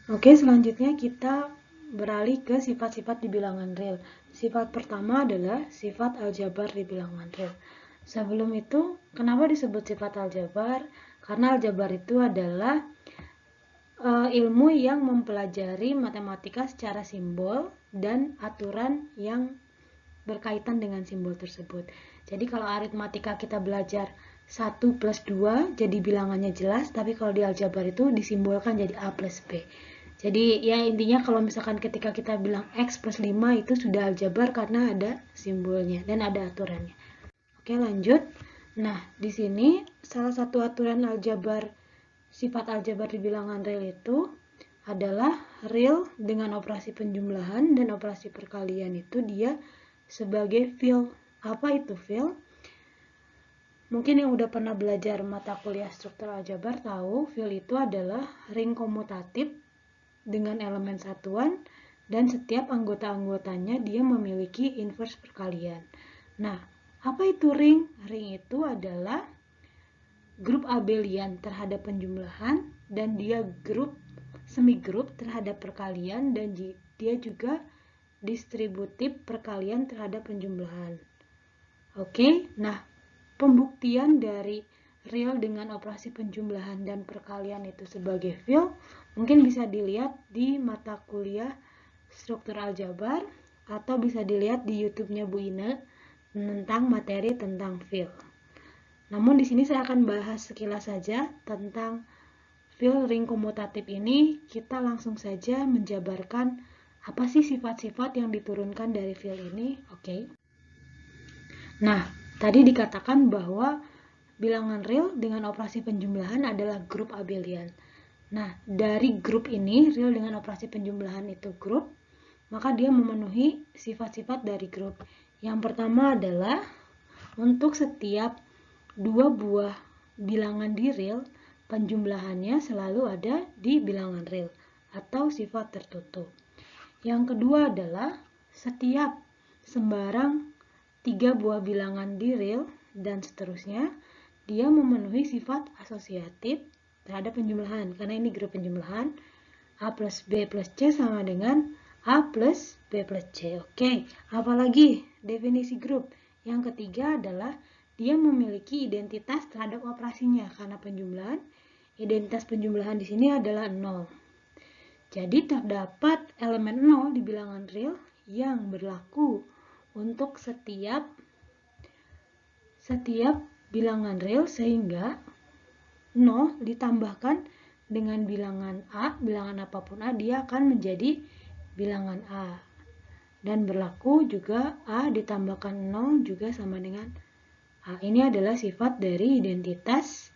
Oke, selanjutnya kita beralih ke sifat-sifat di bilangan real. Sifat pertama adalah sifat aljabar di bilangan real. Sebelum itu, kenapa disebut sifat aljabar? Karena aljabar itu adalah ilmu yang mempelajari matematika secara simbol dan aturan yang berkaitan dengan simbol tersebut. Jadi kalau aritmatika kita belajar 1 plus 2 jadi bilangannya jelas, tapi kalau di aljabar itu disimbolkan jadi A plus B. Jadi ya intinya kalau misalkan ketika kita bilang X plus 5 itu sudah aljabar karena ada simbolnya dan ada aturannya. Oke, lanjut. Nah, di sini salah satu aturan aljabar, sifat aljabar di bilangan real itu adalah real dengan operasi penjumlahan dan operasi perkalian itu dia sebagai field. Apa itu field? Mungkin yang udah pernah belajar mata kuliah struktur aljabar tahu field itu adalah ring komutatif dengan elemen satuan dan setiap anggota-anggotanya dia memiliki inverse perkalian. Nah, apa itu ring? Ring itu adalah grup abelian terhadap penjumlahan dan dia semi grup terhadap perkalian dan dia juga distributif perkalian terhadap penjumlahan. Oke, nah pembuktian dari real dengan operasi penjumlahan dan perkalian itu sebagai field mungkin bisa dilihat di mata kuliah struktur aljabar atau bisa dilihat di YouTube-nya Bu Ine tentang materi tentang field. Namun di sini saya akan bahas sekilas saja tentang field ring komutatif ini. Kita langsung saja menjabarkan apa sih sifat-sifat yang diturunkan dari field ini. Oke. Nah, tadi dikatakan bahwa bilangan real dengan operasi penjumlahan adalah grup abelian. Nah, dari grup ini, real dengan operasi penjumlahan itu grup, maka dia memenuhi sifat-sifat dari grup. Yang pertama adalah untuk setiap dua buah bilangan di real, penjumlahannya selalu ada di bilangan real atau sifat tertutup. Yang kedua adalah setiap sembarang 3 buah bilangan di real dan seterusnya, dia memenuhi sifat asosiatif terhadap penjumlahan. Karena ini grup penjumlahan, A plus B plus C sama dengan A plus B plus C. Oke, apalagi definisi grup? Yang ketiga adalah dia memiliki identitas terhadap operasinya. Karena penjumlahan, identitas penjumlahan di sini adalah 0. Jadi terdapat elemen 0 di bilangan real yang berlaku untuk setiap bilangan real sehingga 0 ditambahkan dengan bilangan A, bilangan apapun A, dia akan menjadi bilangan A. Dan berlaku juga A ditambahkan 0 juga sama dengan A. Ini adalah sifat dari identitas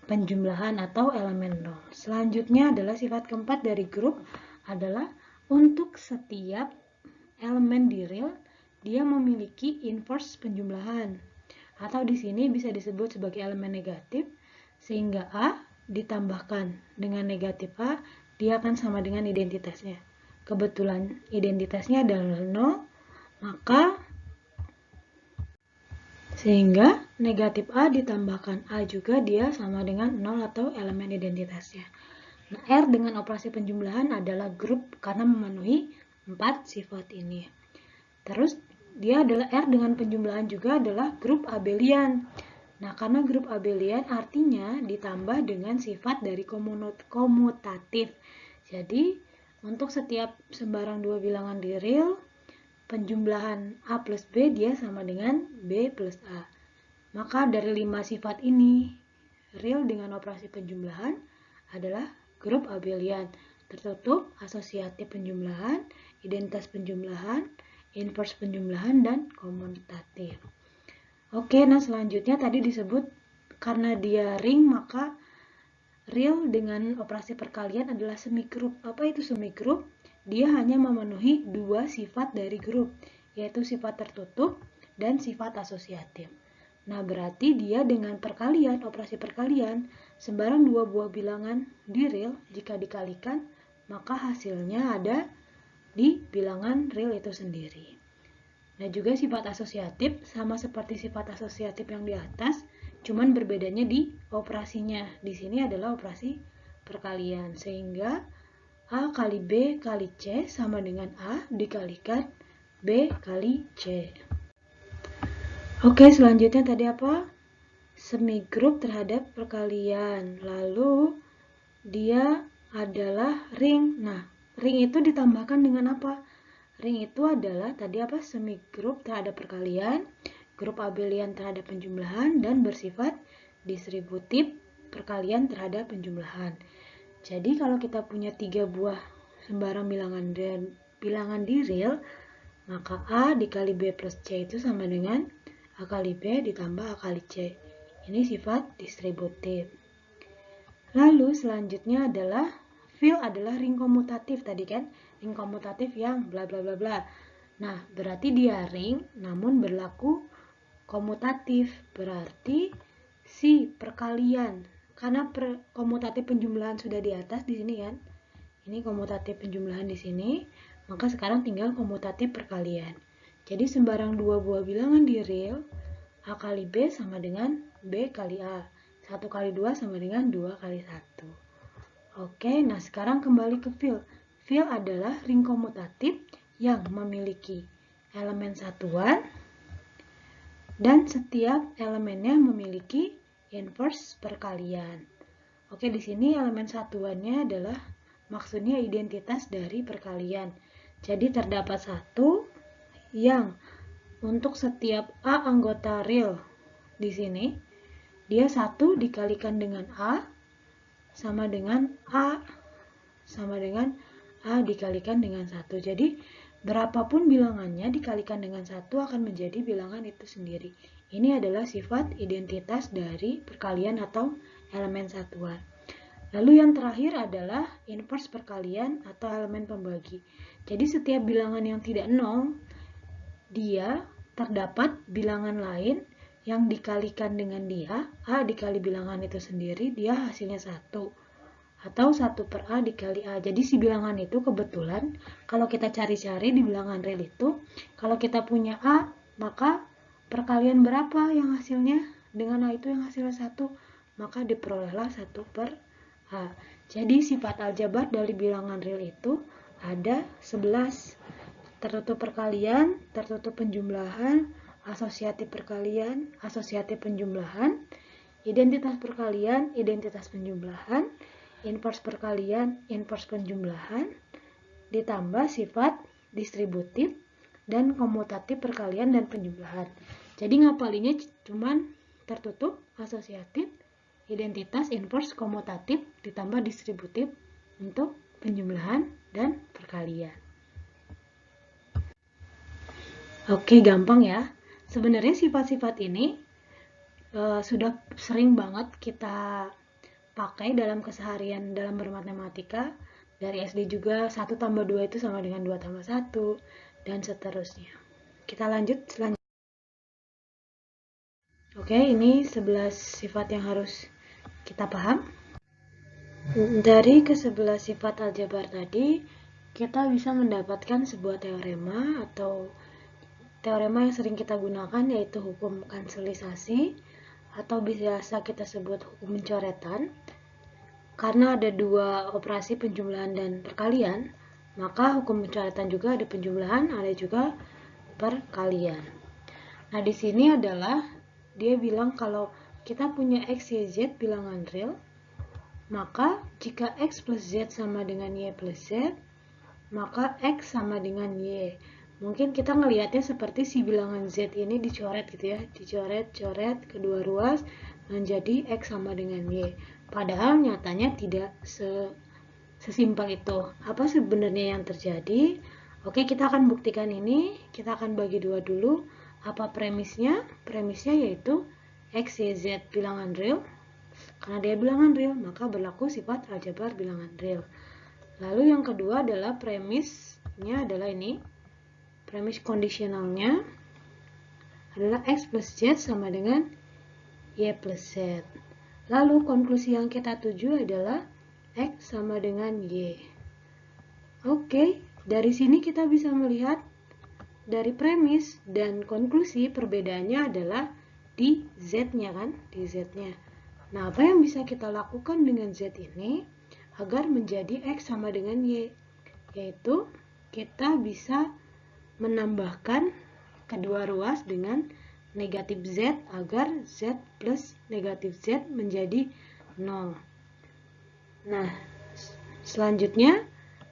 penjumlahan atau elemen 0. Selanjutnya adalah sifat keempat dari grup adalah untuk setiap elemen di real dia memiliki inverse penjumlahan atau di sini bisa disebut sebagai elemen negatif sehingga A ditambahkan dengan negatif A dia akan sama dengan identitasnya. Kebetulan identitasnya adalah 0 maka sehingga negatif A ditambahkan A juga dia sama dengan 0 atau elemen identitasnya. Nah, R dengan operasi penjumlahan adalah grup karena memenuhi 4 sifat ini. Terus dia adalah R dengan penjumlahan juga adalah grup abelian. Nah, karena grup abelian artinya ditambah dengan sifat dari komutatif. Jadi, untuk setiap sembarang dua bilangan di real, penjumlahan A plus B dia sama dengan B plus A. Maka dari 5 sifat ini, real dengan operasi penjumlahan adalah grup abelian, tertutup, asosiatif penjumlahan, identitas penjumlahan, inverse penjumlahan, dan komutatif. Oke, nah selanjutnya tadi disebut karena dia ring maka real dengan operasi perkalian adalah semigrup. Apa itu semigrup? Dia hanya memenuhi 2 sifat dari grup, yaitu sifat tertutup dan sifat asosiatif. Nah, berarti dia dengan perkalian, operasi perkalian, sembarang 2 buah bilangan di real jika dikalikan, maka hasilnya ada di bilangan real itu sendiri. Nah, juga sifat asosiatif sama seperti sifat asosiatif yang di atas, cuman berbedanya di operasinya. Di sini adalah operasi perkalian, sehingga A kali B kali C sama dengan A dikalikan B kali C. Oke, selanjutnya tadi apa? Semigroup terhadap perkalian. Lalu dia adalah ring. Nah, ring itu ditambahkan dengan apa? Ring itu adalah tadi apa? Semigroup terhadap perkalian, grup abelian terhadap penjumlahan, dan bersifat distributif perkalian terhadap penjumlahan. Jadi kalau kita punya 3 buah sembarang bilangan dan bilangan di real, maka A dikali B plus C itu sama dengan A kali B ditambah A kali C. Ini sifat distributif. Lalu selanjutnya adalah fill adalah ring komutatif tadi kan, ring komutatif yang bla bla bla bla. Nah, berarti dia ring namun berlaku komutatif, berarti si perkalian karena komutatif penjumlahan sudah di atas di sini kan. Ini komutatif penjumlahan di sini, maka sekarang tinggal komutatif perkalian. Jadi sembarang dua buah bilangan di real, A kali B sama dengan B kali A. 1 kali 2 sama dengan 2 kali 1. Oke, nah sekarang kembali ke fill. Fill adalah ring komutatif yang memiliki elemen satuan dan setiap elemennya memiliki inverse perkalian. Oke, di sini elemen satuannya adalah maksudnya identitas dari perkalian. Jadi terdapat satu yang untuk setiap A anggota real di sini, dia 1 dikalikan dengan A sama dengan A sama dengan A dikalikan dengan 1. Jadi berapapun bilangannya dikalikan dengan 1 akan menjadi bilangan itu sendiri. Ini adalah sifat identitas dari perkalian atau elemen satuan. Lalu yang terakhir adalah inverse perkalian atau elemen pembagi. Jadi setiap bilangan yang tidak 0, dia terdapat bilangan lain yang dikalikan dengan dia, A dikali bilangan itu sendiri, dia hasilnya 1. Atau 1 per A dikali A. Jadi si bilangan itu kebetulan, kalau kita cari-cari di bilangan real itu, kalau kita punya A, maka perkalian berapa yang hasilnya? Dengan A itu yang hasilnya 1, maka diperolehlah 1 per A. Jadi sifat aljabar dari bilangan real itu ada 11. Tertutup perkalian, tertutup penjumlahan, asosiatif perkalian, asosiatif penjumlahan, identitas perkalian, identitas penjumlahan, inverse perkalian, inverse penjumlahan, ditambah sifat distributif dan komutatif perkalian dan penjumlahan. Jadi ngapalinnya cuman tertutup, asosiatif, identitas, inverse, komutatif, ditambah distributif untuk penjumlahan dan perkalian. Oke, gampang ya. Sebenarnya sifat-sifat ini sudah sering banget kita pakai dalam keseharian dalam bermatematika. Dari SD juga 1 tambah 2 itu sama dengan 2 tambah 1 dan seterusnya. Kita lanjut selanjutnya. Oke, ini 11 sifat yang harus kita paham. Dari ke-11 sifat aljabar tadi, kita bisa mendapatkan sebuah teorema atau teorema yang sering kita gunakan yaitu hukum kanselisasi atau biasa kita sebut hukum mencoretan. Karena ada 2 operasi penjumlahan dan perkalian, maka hukum pencoretan juga ada penjumlahan, ada juga perkalian. Nah, di sini adalah dia bilang kalau kita punya X, Y, Z bilangan real, maka jika X plus Z sama dengan Y plus Z, maka X sama dengan Y. Mungkin kita ngelihatnya seperti si bilangan Z ini dicoret gitu ya, dicoret-coret kedua ruas menjadi X sama dengan Y. Padahal nyatanya tidak sesimpel itu. Apa sebenarnya yang terjadi? Oke, kita akan buktikan ini. Kita akan bagi dua dulu. Apa premisnya? Premisnya yaitu X, Y, Z bilangan real. Karena dia bilangan real, maka berlaku sifat aljabar bilangan real. Lalu yang kedua adalah premisnya adalah ini. Premis kondisionalnya adalah X plus Z sama dengan Y plus Z. Lalu konklusi yang kita tuju adalah X sama dengan Y. Oke, dari sini kita bisa melihat dari premis dan konklusi perbedaannya adalah di Z-nya kan, di Z-nya. Nah, apa yang bisa kita lakukan dengan Z ini agar menjadi X sama dengan Y, yaitu kita bisa menambahkan kedua ruas dengan negatif Z agar Z plus negatif Z menjadi 0. Nah, selanjutnya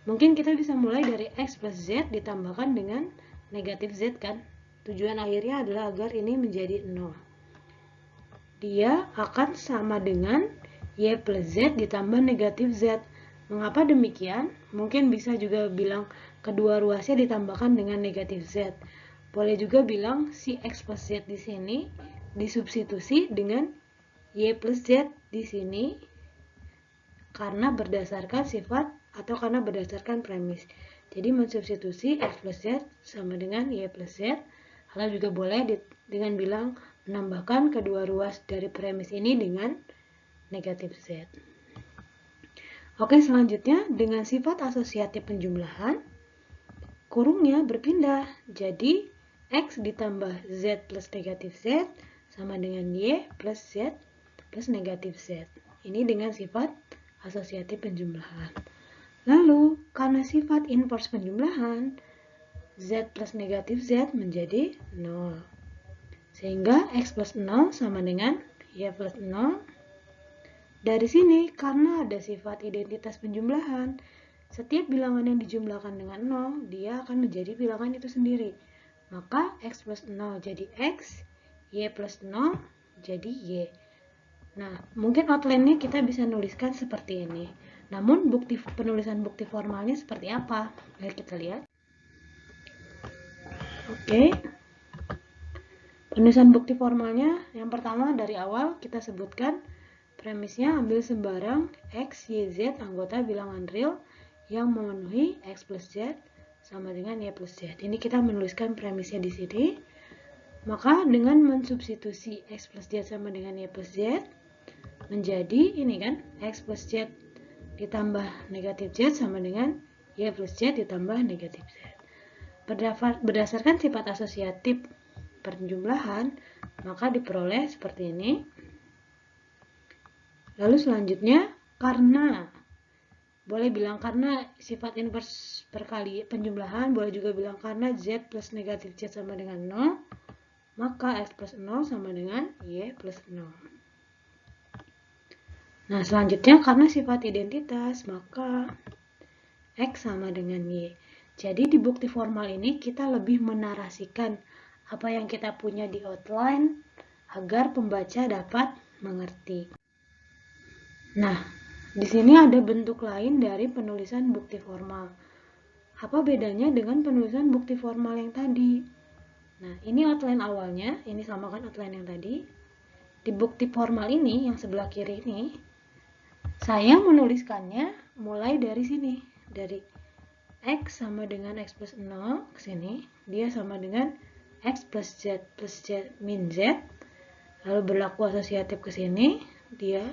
mungkin kita bisa mulai dari X plus Z ditambahkan dengan negatif Z kan. Tujuan akhirnya adalah agar ini menjadi 0. Dia akan sama dengan Y plus Z ditambah negatif Z. Mengapa demikian? Mungkin bisa juga bilang kedua ruasnya ditambahkan dengan negatif Z. Boleh juga bilang si X plus Z di sini disubstitusi dengan Y plus Z di sini karena berdasarkan sifat atau karena berdasarkan premis. Jadi mensubstitusi X plus Z sama dengan Y plus Z. Atau juga boleh dengan bilang menambahkan kedua ruas dari premis ini dengan negatif Z. Oke, selanjutnya dengan sifat asosiatif penjumlahan, kurungnya berpindah. Jadi X ditambah Z plus negatif Z sama dengan Y plus Z plus negatif Z. Ini dengan sifat asosiatif penjumlahan. Lalu, karena sifat inverse penjumlahan, Z plus negatif Z menjadi 0. Sehingga X plus 0 sama dengan Y plus 0. Dari sini, karena ada sifat identitas penjumlahan, setiap bilangan yang dijumlahkan dengan 0, dia akan menjadi bilangan itu sendiri. Maka X plus 0 jadi X, Y plus 0 jadi Y. Nah, mungkin outline-nya kita bisa nuliskan seperti ini. Namun, penulisan bukti formalnya seperti apa? Mari kita lihat. Oke. Penulisan bukti formalnya, yang pertama dari awal kita sebutkan premisnya ambil sembarang X, Y, Z anggota bilangan real yang memenuhi X plus Z sama dengan Y plus Z. Ini kita menuliskan premisnya di sini. Maka dengan mensubstitusi X plus Z sama dengan Y plus Z, menjadi ini kan, X plus Z ditambah negatif Z sama dengan Y plus Z ditambah negatif Z. Berdasarkan sifat asosiatif penjumlahan, maka diperoleh seperti ini. Lalu selanjutnya, karena boleh bilang karena sifat inverse perkali penjumlahan, boleh juga bilang karena Z plus negatif Z sama dengan 0, maka X plus 0 sama dengan Y plus 0. Nah, selanjutnya karena sifat identitas, maka X sama dengan Y. Jadi di bukti formal ini kita lebih menarasikan apa yang kita punya di outline agar pembaca dapat mengerti. Nah, di sini ada bentuk lain dari penulisan bukti formal. Apa bedanya dengan penulisan bukti formal yang tadi? Nah, ini outline awalnya, ini samakan outline yang tadi. Di bukti formal ini, yang sebelah kiri ini, saya menuliskannya mulai dari sini, dari X sama dengan X plus 0 ke sini, dia sama dengan X plus Z min Z, lalu berlaku asosiatif ke sini, dia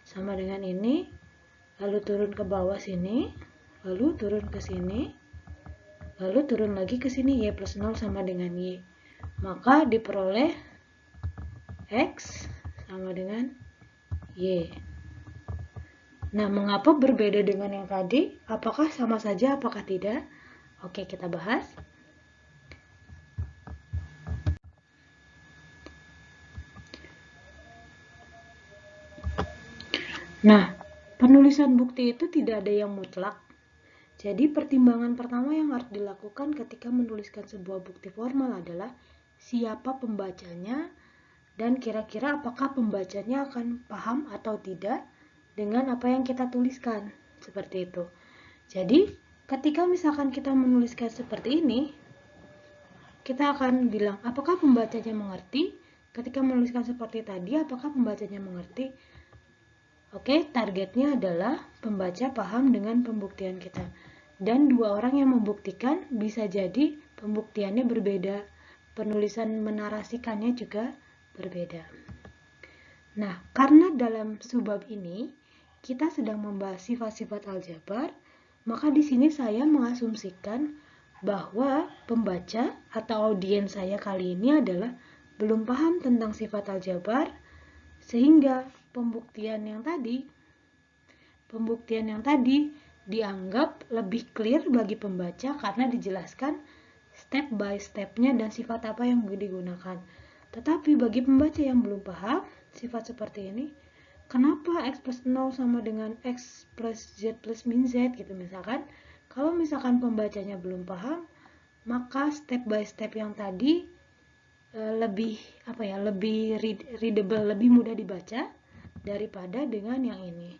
sama dengan ini, lalu turun ke bawah sini, lalu turun ke sini, lalu turun lagi ke sini, Y plus 0 sama dengan Y. Maka diperoleh X sama dengan Y. Nah, mengapa berbeda dengan yang tadi? Apakah sama saja, apakah tidak? Oke, kita bahas. Nah, penulisan bukti itu tidak ada yang mutlak. Jadi, pertimbangan pertama yang harus dilakukan ketika menuliskan sebuah bukti formal adalah siapa pembacanya dan kira-kira apakah pembacanya akan paham atau tidak dengan apa yang kita tuliskan, seperti itu. Jadi, ketika misalkan kita menuliskan seperti ini, kita akan bilang, apakah pembacanya mengerti? Ketika menuliskan seperti tadi, apakah pembacanya mengerti? Oke, targetnya adalah pembaca paham dengan pembuktian kita. Dan dua orang yang membuktikan bisa jadi pembuktiannya berbeda. Penulisan menarasikannya juga berbeda. Nah, karena dalam subbab ini, kita sedang membahas sifat-sifat aljabar, maka di sini saya mengasumsikan bahwa pembaca atau audiens saya kali ini adalah belum paham tentang sifat aljabar, sehingga pembuktian yang tadi pembuktian yang tadi dianggap lebih clear bagi pembaca karena dijelaskan step by stepnya dan sifat apa yang digunakan. Tetapi bagi pembaca yang belum paham sifat seperti ini, kenapa X plus 0 sama dengan X plus Z plus min Z gitu misalkan. Kalau misalkan pembacanya belum paham, maka step by step yang tadi lebih readable, lebih mudah dibaca daripada dengan yang ini.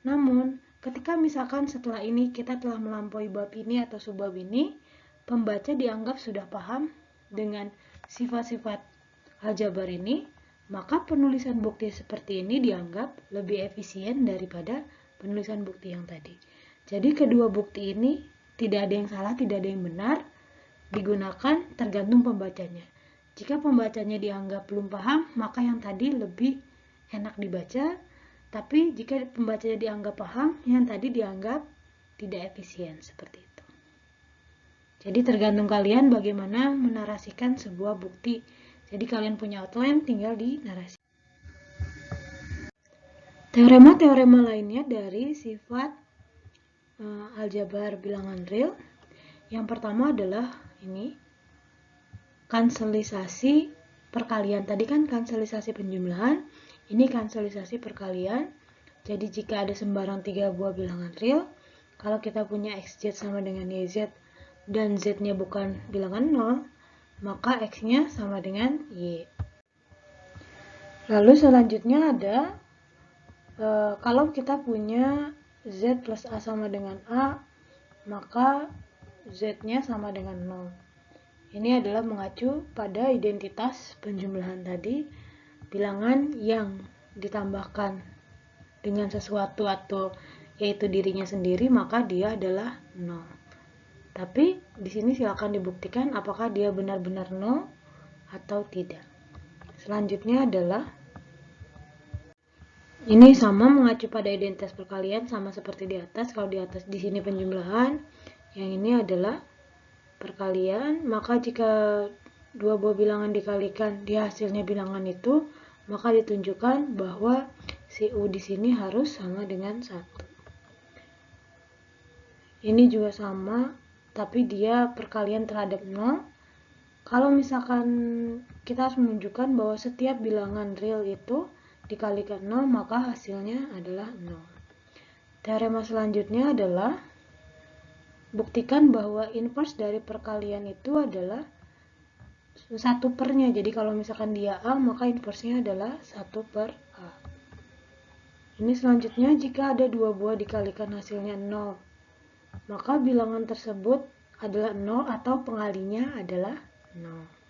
Namun, ketika misalkan setelah ini kita telah melampaui bab ini atau subbab ini, pembaca dianggap sudah paham dengan sifat-sifat aljabar ini, maka penulisan bukti seperti ini dianggap lebih efisien daripada penulisan bukti yang tadi. Jadi kedua bukti ini tidak ada yang salah, tidak ada yang benar, digunakan tergantung pembacanya. Jika pembacanya dianggap belum paham, maka yang tadi lebih enak dibaca. Tapi jika pembacanya dianggap paham, yang tadi dianggap tidak efisien, seperti itu. Jadi tergantung kalian bagaimana menarasikan sebuah bukti. Jadi kalian punya outline, tinggal dinarasi. Teorema-teorema lainnya dari sifat aljabar bilangan real. Yang pertama adalah ini, kanselisasi perkalian. Tadi kan kanselisasi penjumlahan, ini kanselisasi perkalian. Jadi jika ada sembarang 3 buah bilangan real, kalau kita punya xz sama dengan yz dan z-nya bukan bilangan 0, maka x-nya sama dengan y. Lalu selanjutnya ada kalau kita punya z plus a sama dengan a, maka z-nya sama dengan 0. Ini adalah mengacu pada identitas penjumlahan tadi, bilangan yang ditambahkan dengan sesuatu atau yaitu dirinya sendiri, maka dia adalah 0. Tapi di sini silakan dibuktikan apakah dia benar-benar 0 atau tidak. Selanjutnya adalah ini sama mengacu pada identitas perkalian, sama seperti di atas. Kalau di atas di sini penjumlahan, yang ini adalah perkalian. Maka jika dua buah bilangan dikalikan di hasilnya bilangan itu, maka ditunjukkan bahwa si U di sini harus sama dengan 1. Ini juga sama, tapi dia perkalian terhadap 0. Kalau misalkan kita harus menunjukkan bahwa setiap bilangan real itu dikalikan 0, maka hasilnya adalah 0. Teorema selanjutnya adalah buktikan bahwa inverse dari perkalian itu adalah 1/nya. Jadi kalau misalkan dia A, maka inverse-nya adalah 1/A. Ini selanjutnya, jika ada 2 buah dikalikan hasilnya 0, maka bilangan tersebut adalah 0 atau pengalinya adalah 0.